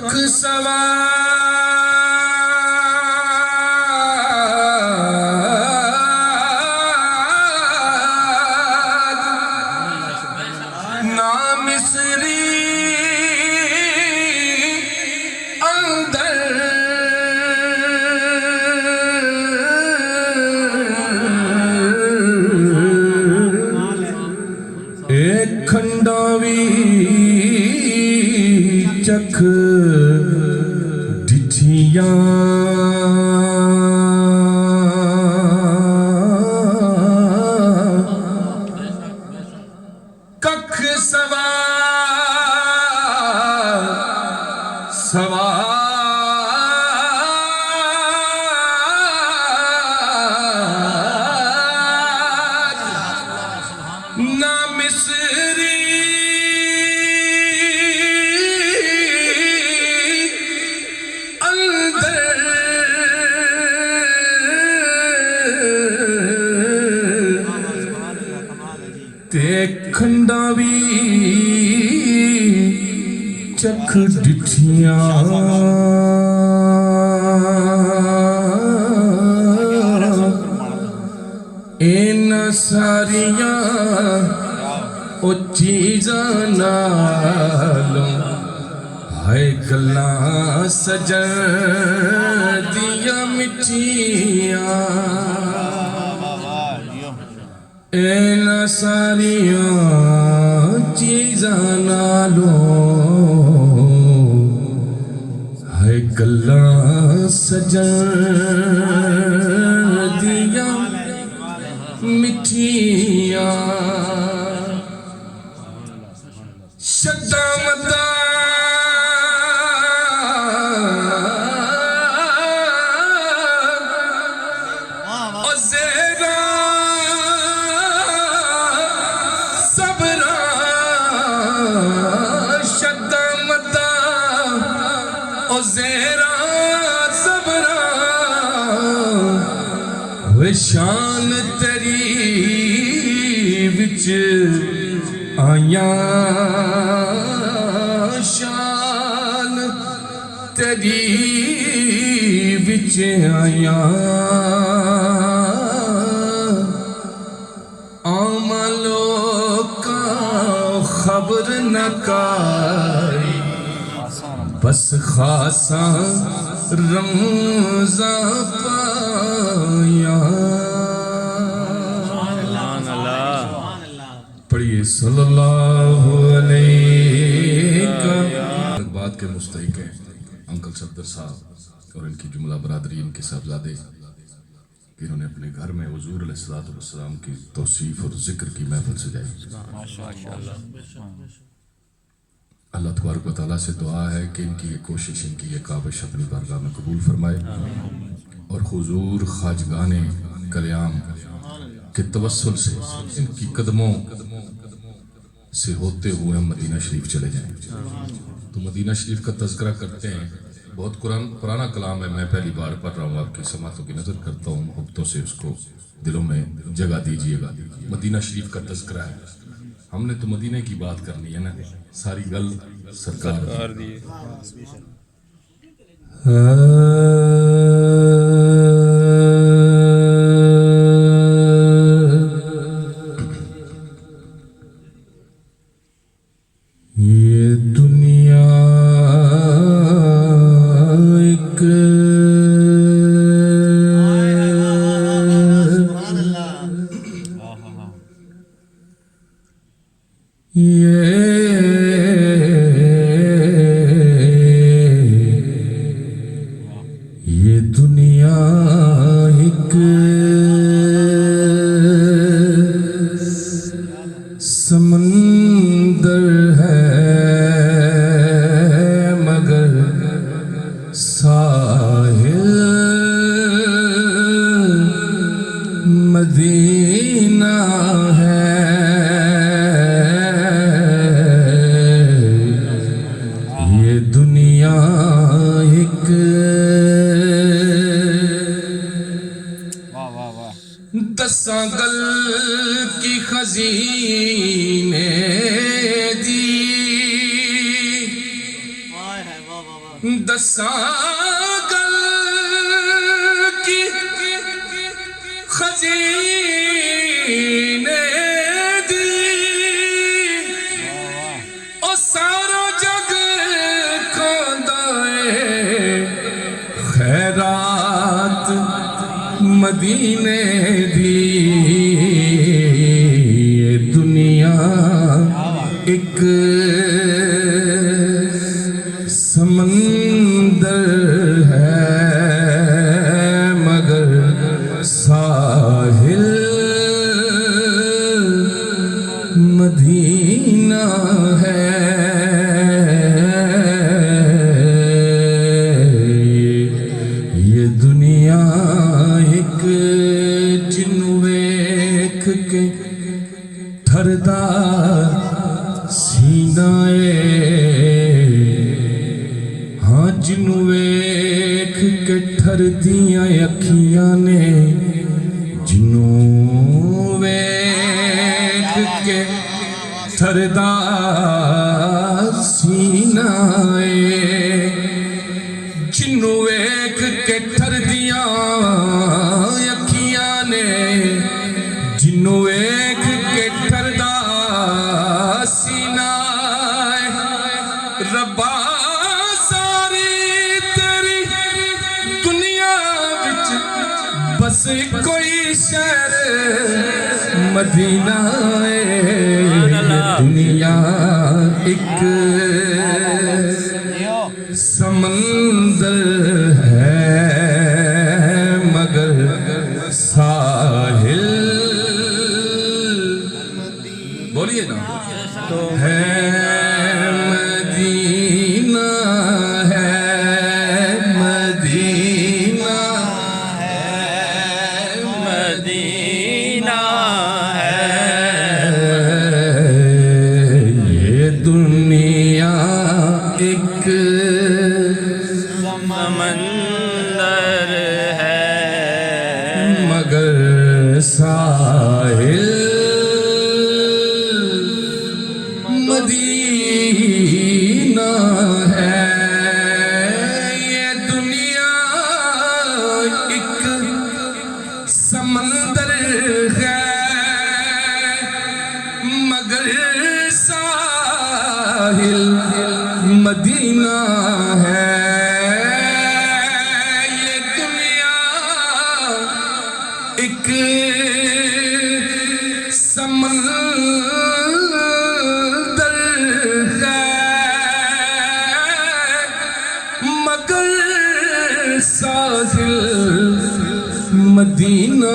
Kick سواد نا مصری اندر ایک کھنڈاوی چکھ ڈٹھیاں ککھ سواد نا مصری کھنڈاوی چکھ ڈٹھیاں اینا ساریاں او چیزاں نالوں ہائے گلاں سجن دیاں مٹھیاں اینا ساریاں چیزاں نالوں ہے گلاں سجن دیاں مٹھیاں شدہ مدہ شان تیری وچ آیاں شان تیری وچ آیاں عام لوکاں خبر نہ کائی بس خاصاں رمضاں پایا پڑھئے صلی اللہ علیہ وسلم بات کے مستحق ہیں انکل صفدر صاحب اور ان کی جملہ برادری ان کے صاحبزادے کہ انہوں نے اپنے گھر میں حضور علیہ السلام کی توصیف اور ذکر کی محفل سجائی اللہ تبارک و تعالیٰ سے دعا ہے کہ ان کی یہ کوشش ان کی یہ کاوش اپنی بارگاہ میں قبول فرمائے اور حضور خواجگان کلیام کے توسل سے ان کی قدموں سے ہوتے ہوئے ہم مدینہ شریف چلے جائیں تو مدینہ شریف کا تذکرہ کرتے ہیں بہت پرانا کلام ہے میں پہلی بار پڑھ رہا ہوں آپ کی سماعتوں کی نظر کرتا ہوں محبتوں سے اس کو دلوں میں جگہ دیجئے گا مدینہ شریف کا تذکرہ ہے ہم نے تو مدینہ کی بات کرنی ہے نا ساری گل سرکار دی یہ دنیا ایک یہ دنیا ایک سمندر ہے مگر ساحل مدینہ ہے یہ دنیا ایک دساں گل کی خزینے دی دساگل کی خزینے دی او سارا جگ کھاندائے خیرات مدینے دی یہ دنیا ایک سمندر ہے مگر ساحل مدینہ ہے یہ دنیا ایک جنو ویکھ کے تھردا سینہ جنو ویکھ کے ٹھر دیاں اکھیاں نے جنو ویکھ کے ٹھر دا سینہ جنو ویکھ کے ٹھر دیاں اکھیاں نے جنو ویکھ کے ٹھر دا سینہ ربا بس کوئی شہر مدینہ ہے دنیا ایک سمندر ہے مگر ساحل بولیے نا ہے مدینہ ہے مدینہ دنیا ایک سمندر ہے مگر ساحل مدینہ ہے یہ دنیا ایک سمندر ہے مگر ساحل مدینہ ہے یہ دنیا ایک سمندر ہے مگر ساحل مدینہ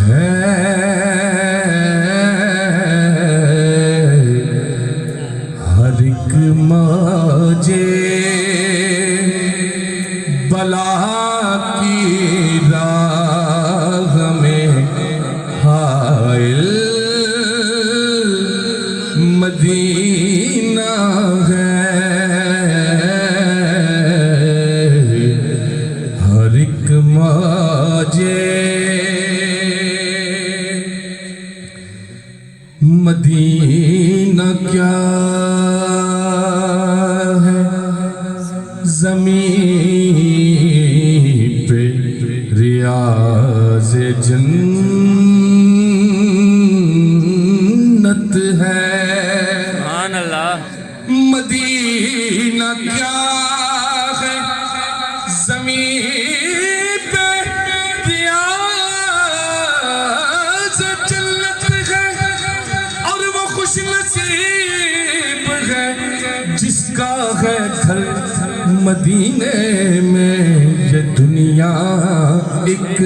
ہے ہر ایک ماجے بلا کی راہ میں حائل مدینہ ہے ہر ایک ماجے مدینہ کیا ہے زمین پہ ریاض جنت ہے سبحان اللہ مدینہ کیا ہے زمین پہ ریاض جنت ہے اور وہ خوش نصیب ہے جس کا ہے گھر مدینے میں یہ دنیا ایک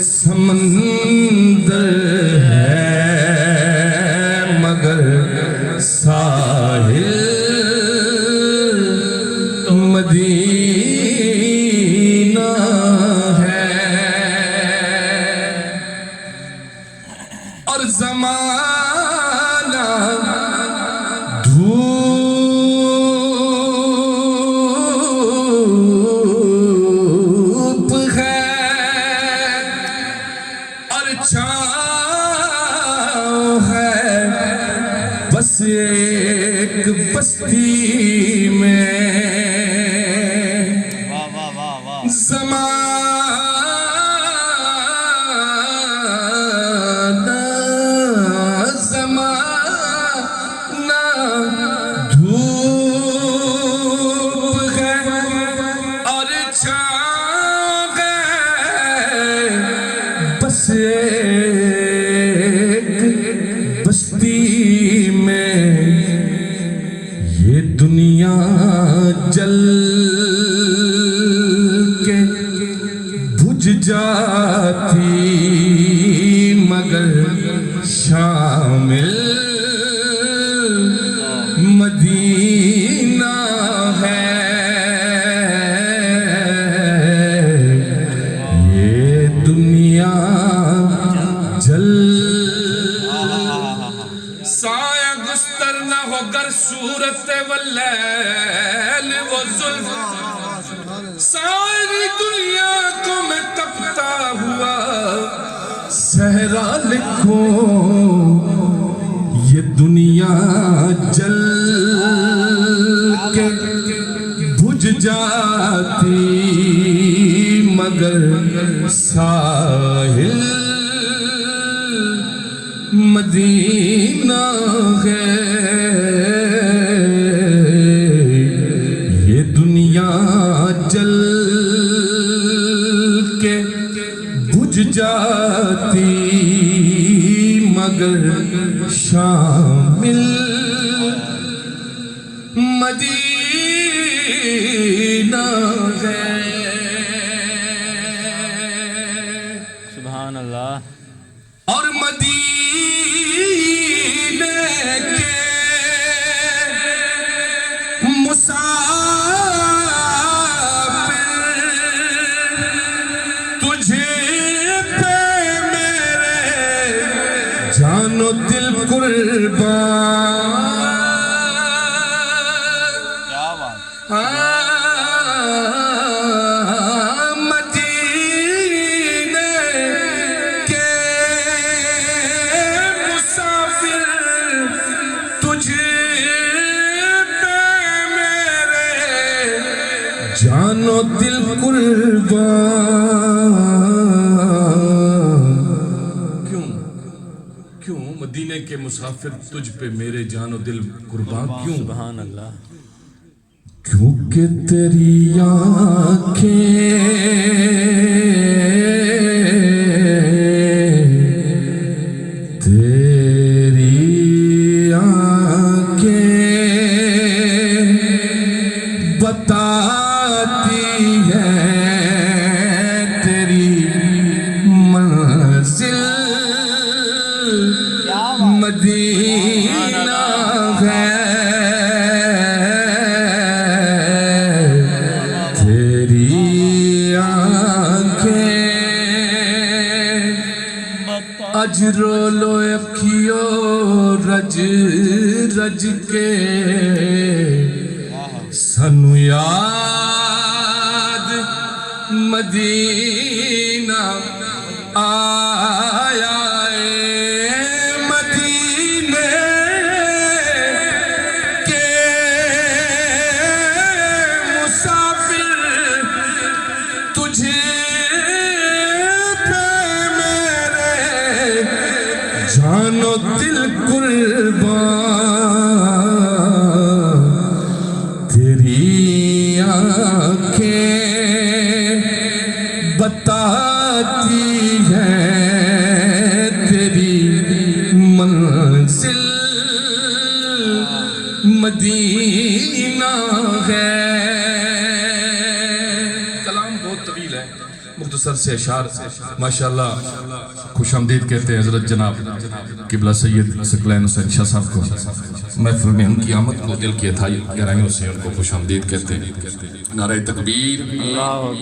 سمندر ہے مگر ساحل مدینہ ہے اور زمانہ دھوپ ہے اور چھاؤں ہے بس ایک بستی میں زمانہ دھوپ ہے اور چھاؤں ہے، بس ایک بستی میں یہ دنیا جل کے بجھ جاتی، مگر شامل مدینہ ہے۔ یہ دنیا جل سایہ گستر نہ ہو گر صورت واللیل وہ زلف، ساری دنیا کو میں تپتا ہوا صحرا لکھوں، یہ دنیا جل کے بجھ جاتی، مگر ساحل مدینہ ہے۔ یہ دنیا جل کے بجھ جاتی، مگر شامل مدینہ ہے۔ سبحان اللہ۔ اور مدینے کے مسافر تجھے پہ میرے جان و دل قربان، کیا بات۔ مدینے کے مسافر تجھے پہ میرے جان و دل قربان۔ کیوں مدینے کے مسافر تجھ پہ میرے جان و دل قربان کیوں؟ سبحان اللہ۔ کیونکہ تیری آنکھیں بتاتی ہیں تیری منزل مدینہ ہے۔ اج رولو اکھیو رج رج کے سنو یاد مدینہ آیا ہے۔ مدینے کے مسافر تجھے جان و دل قربان، تیری آنکھیں بتاتی ہیں تیری منزل مدینہ ہے۔ کلام بہت طویل ہے، مختصر سے اشعار ماشاءاللہ خوش آمدید کہتے ہیں حضرت جناب قبلہ سید ثقلین حسین شاہ صاحب کو۔ محفل میں ان کی آمد کو دل کی گہرائیوں سے ان کو خوش آمدید کہتے ہیں۔ نعرہ تکبیر،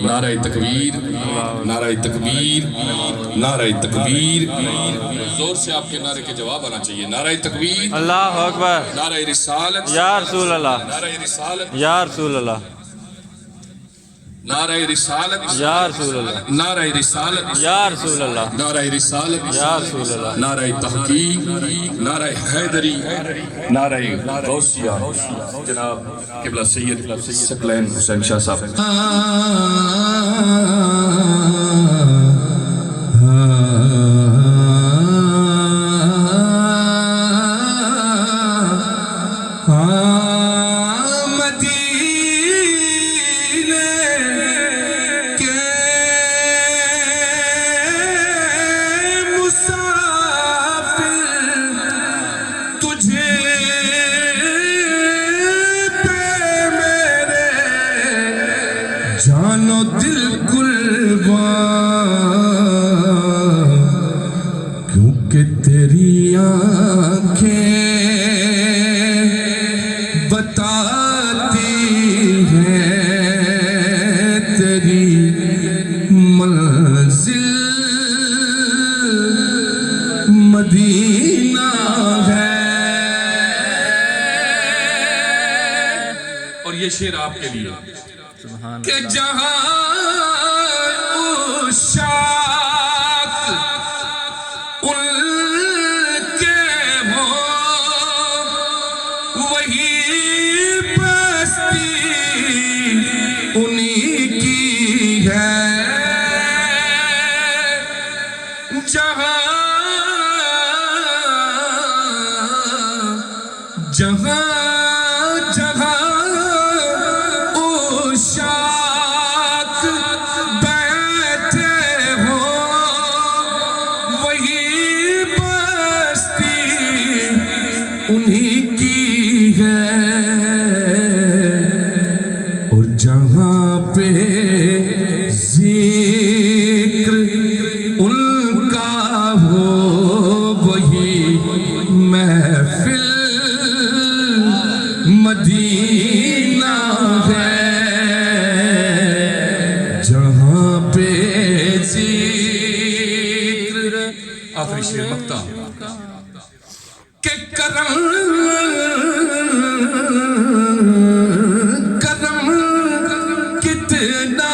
نعرہ تکبیر، نعرہ تکبیر، نعرہ تکبیر۔ زور سے آپ کے نعرے کے جواب آنا چاہیے۔ نعرہ تکبیر، اللہ اکبر، نعرہ رسالت، یا رسول اللہ، نعرہ رسالت، یا رسول اللہ۔ نعرہ رسالت یا رسول اللہ نعرہ رسالت یا رسول اللہ نعرہ رسالت یا رسول اللہ نعرہ تحقیق نعرہ حیدری نعرہ غوثیہ جناب قبلہ سید ثقلین حسین شاہ صاحب جانو دل قربان کیونکہ تیری آنکھیں بتاتی ہیں تیری منزل مدینہ ہے. اور یہ شعر آپ کے لیے سبحان کہ اللہ جہاں عشاق ان کے ہوں وہی بستی انہی کی ہے. جہاں جہاں جہاں عشاق بیٹھے ہوں وہی بستی انہی کی ہے. اور جہاں پہ ذکر ان کا ہو وہی محفل مدینہ ہے. جہاں پہ ذکر آخری شعر مقطع کہ کرم کرم کتنا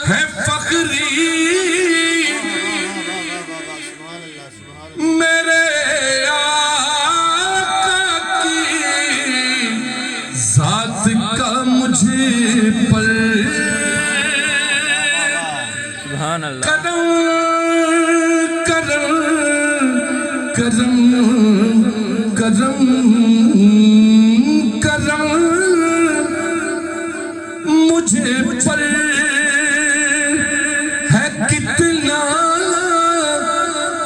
ہے فخری میرے آقا کی ذات کا مجھے پر سبحان اللہ کرم کرم کرم کرم کرم مجھے پر ہے کتنا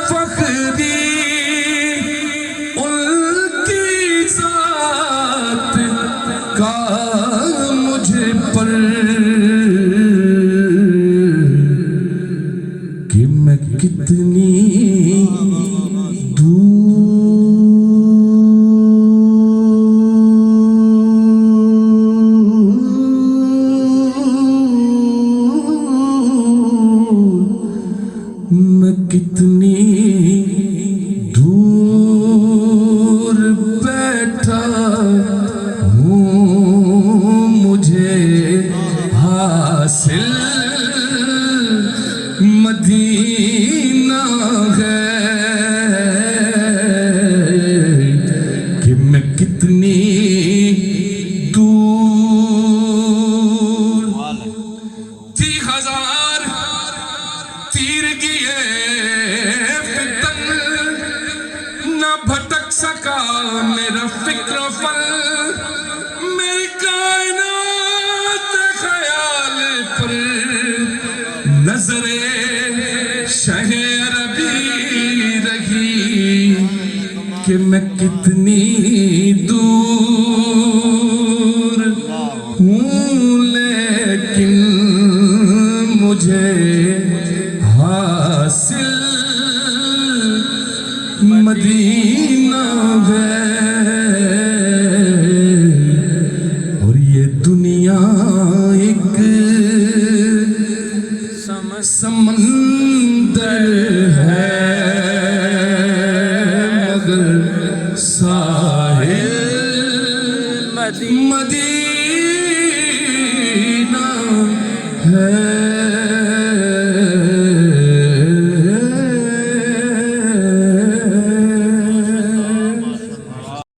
فخری ان کی ذات کا مجھے پر کہ میں کتنی میں کتنی دور بیٹھا ہوں مجھے حاصل مدینہ ہے. کہ میں کتنی دور 30,000 تیر گئے فتن نہ بھٹک سکا میرا فکر و فل میری کائنات خیال پر نظر شہ عربی رہی. کہ میں کتنی دور ہوں لیکن مجھے حاصل مدینہ ہے. اور یہ دنیا ایک سمندر ہے مگر ساحل مدینہ ہے